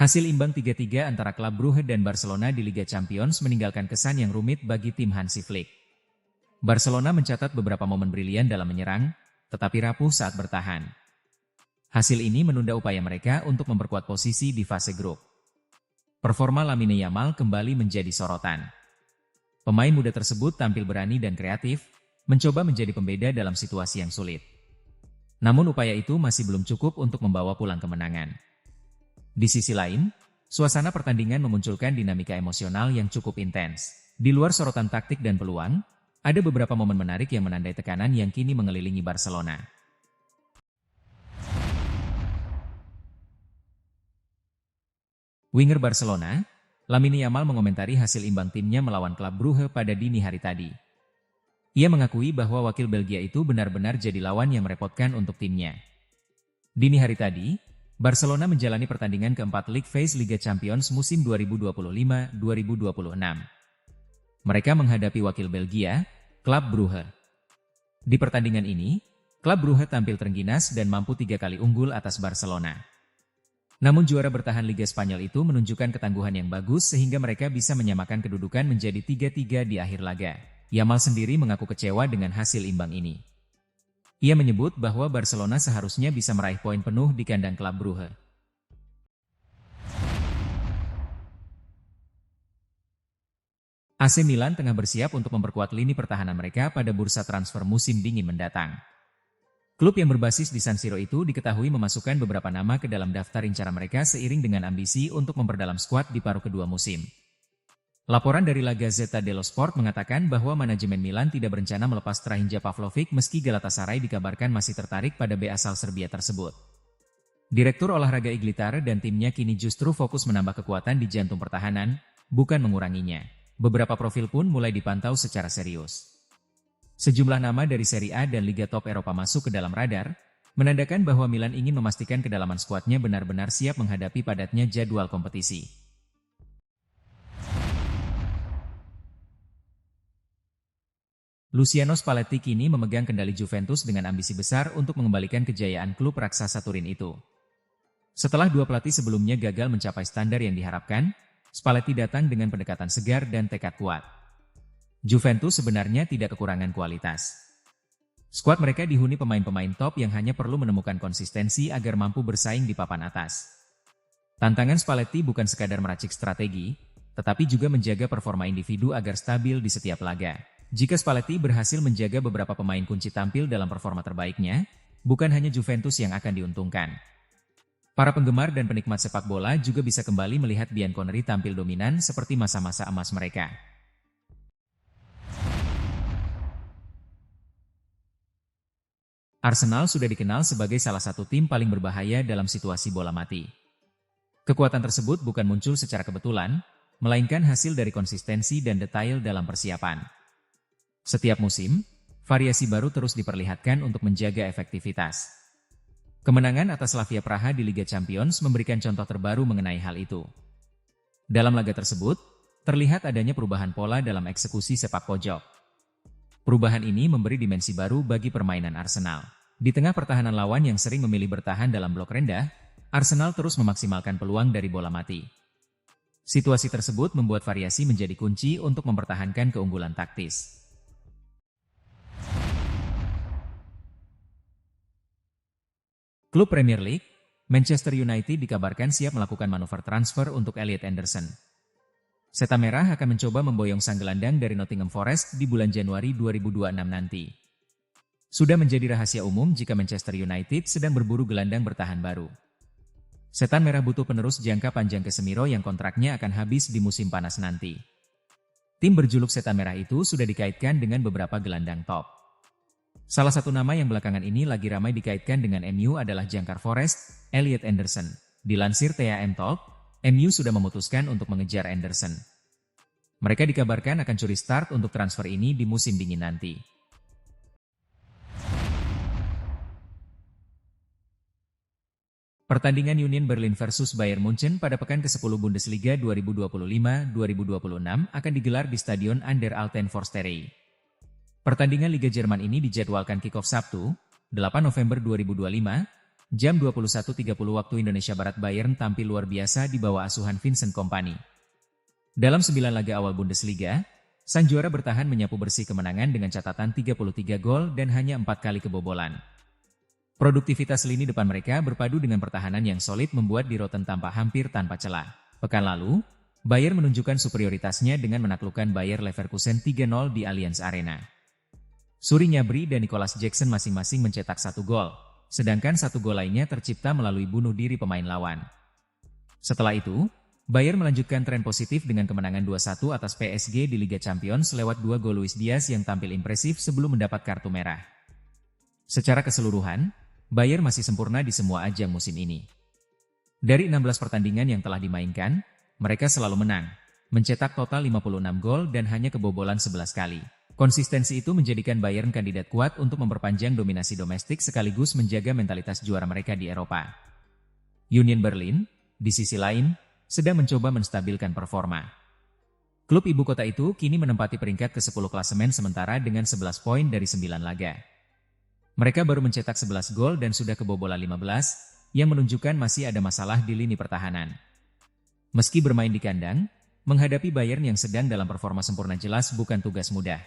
Hasil imbang 3-3 antara klub Brugge dan Barcelona di Liga Champions meninggalkan kesan yang rumit bagi tim Hansi Flick. Barcelona mencatat beberapa momen brilian dalam menyerang, tetapi rapuh saat bertahan. Hasil ini menunda upaya mereka untuk memperkuat posisi di fase grup. Performa Lamine Yamal kembali menjadi sorotan. Pemain muda tersebut tampil berani dan kreatif, mencoba menjadi pembeda dalam situasi yang sulit. Namun upaya itu masih belum cukup untuk membawa pulang kemenangan. Di sisi lain, suasana pertandingan memunculkan dinamika emosional yang cukup intens. Di luar sorotan taktik dan peluang, ada beberapa momen menarik yang menandai tekanan yang kini mengelilingi Barcelona. Winger Barcelona, Lamine Yamal mengomentari hasil imbang timnya melawan klub Brugge pada dini hari tadi. Ia mengakui bahwa wakil Belgia itu benar-benar jadi lawan yang merepotkan untuk timnya. Dini hari tadi, Barcelona menjalani pertandingan keempat League Phase Liga Champions musim 2025-2026. Mereka menghadapi wakil Belgia, klub Brugge. Di pertandingan ini, klub Brugge tampil terengginas dan mampu 3 kali unggul atas Barcelona. Namun juara bertahan Liga Spanyol itu menunjukkan ketangguhan yang bagus sehingga mereka bisa menyamakan kedudukan menjadi 3-3 di akhir laga. Yamal sendiri mengaku kecewa dengan hasil imbang ini. Ia menyebut bahwa Barcelona seharusnya bisa meraih poin penuh di kandang klub Brugge. AC Milan tengah bersiap untuk memperkuat lini pertahanan mereka pada bursa transfer musim dingin mendatang. Klub yang berbasis di San Siro itu diketahui memasukkan beberapa nama ke dalam daftar incaran mereka seiring dengan ambisi untuk memperdalam skuad di paruh kedua musim. Laporan dari La Gazzetta dello Sport mengatakan bahwa manajemen Milan tidak berencana melepas Strahinja Pavlovic meski Galatasaray dikabarkan masih tertarik pada bek asal Serbia tersebut. Direktur olahraga Iglitar dan timnya kini justru fokus menambah kekuatan di jantung pertahanan, bukan menguranginya. Beberapa profil pun mulai dipantau secara serius. Sejumlah nama dari Serie A dan Liga Top Eropa masuk ke dalam radar, menandakan bahwa Milan ingin memastikan kedalaman skuadnya benar-benar siap menghadapi padatnya jadwal kompetisi. Luciano Spalletti kini memegang kendali Juventus dengan ambisi besar untuk mengembalikan kejayaan klub raksasa Turin itu. Setelah 2 pelatih sebelumnya gagal mencapai standar yang diharapkan, Spalletti datang dengan pendekatan segar dan tekad kuat. Juventus sebenarnya tidak kekurangan kualitas. Skuad mereka dihuni pemain-pemain top yang hanya perlu menemukan konsistensi agar mampu bersaing di papan atas. Tantangan Spalletti bukan sekadar meracik strategi, tetapi juga menjaga performa individu agar stabil di setiap laga. Jika Spalletti berhasil menjaga beberapa pemain kunci tampil dalam performa terbaiknya, bukan hanya Juventus yang akan diuntungkan. Para penggemar dan penikmat sepak bola juga bisa kembali melihat Bianconeri tampil dominan seperti masa-masa emas mereka. Arsenal sudah dikenal sebagai salah satu tim paling berbahaya dalam situasi bola mati. Kekuatan tersebut bukan muncul secara kebetulan, melainkan hasil dari konsistensi dan detail dalam persiapan. Setiap musim, variasi baru terus diperlihatkan untuk menjaga efektivitas. Kemenangan atas Slavia Praha di Liga Champions memberikan contoh terbaru mengenai hal itu. Dalam laga tersebut, terlihat adanya perubahan pola dalam eksekusi sepak pojok. Perubahan ini memberi dimensi baru bagi permainan Arsenal. Di tengah pertahanan lawan yang sering memilih bertahan dalam blok rendah, Arsenal terus memaksimalkan peluang dari bola mati. Situasi tersebut membuat variasi menjadi kunci untuk mempertahankan keunggulan taktis. Klub Premier League, Manchester United dikabarkan siap melakukan manuver transfer untuk Elliot Anderson. Setan Merah akan mencoba memboyong sang gelandang dari Nottingham Forest di bulan Januari 2026 nanti. Sudah menjadi rahasia umum jika Manchester United sedang berburu gelandang bertahan baru. Setan Merah butuh penerus jangka panjang Casemiro yang kontraknya akan habis di musim panas nanti. Tim berjuluk Setan Merah itu sudah dikaitkan dengan beberapa gelandang top. Salah satu nama yang belakangan ini lagi ramai dikaitkan dengan MU adalah jangkar Forest, Elliot Anderson. Dilansir TAM Talk, MU sudah memutuskan untuk mengejar Anderson. Mereka dikabarkan akan curi start untuk transfer ini di musim dingin nanti. Pertandingan Union Berlin versus Bayern Munchen pada pekan ke-10 Bundesliga 2025-2026 akan digelar di Stadion an der Alten Forsterei. Pertandingan Liga Jerman ini dijadwalkan kick-off Sabtu, 8 November 2025, Jam 21.30 waktu Indonesia Barat, Bayern tampil luar biasa di bawah asuhan Vincent Kompany. Dalam 9 laga awal Bundesliga, sang juara bertahan menyapu bersih kemenangan dengan catatan 33 gol dan hanya 4 kali kebobolan. Produktivitas lini depan mereka berpadu dengan pertahanan yang solid membuat Die Roten tampak hampir tanpa celah. Pekan lalu, Bayern menunjukkan superioritasnya dengan menaklukkan Bayer Leverkusen 3-0 di Allianz Arena. Suri Gnabry dan Nicolas Jackson masing-masing mencetak 1 gol, sedangkan 1 gol lainnya tercipta melalui bunuh diri pemain lawan. Setelah itu, Bayern melanjutkan tren positif dengan kemenangan 2-1 atas PSG di Liga Champions lewat 2 gol Luis Diaz yang tampil impresif sebelum mendapat kartu merah. Secara keseluruhan, Bayern masih sempurna di semua ajang musim ini. Dari 16 pertandingan yang telah dimainkan, mereka selalu menang, mencetak total 56 gol dan hanya kebobolan 11 kali. Konsistensi itu menjadikan Bayern kandidat kuat untuk memperpanjang dominasi domestik sekaligus menjaga mentalitas juara mereka di Eropa. Union Berlin, di sisi lain, sedang mencoba menstabilkan performa. Klub ibu kota itu kini menempati peringkat ke-10 klasemen sementara dengan 11 poin dari 9 laga. Mereka baru mencetak 11 gol dan sudah kebobolan 15, yang menunjukkan masih ada masalah di lini pertahanan. Meski bermain di kandang, menghadapi Bayern yang sedang dalam performa sempurna jelas bukan tugas mudah.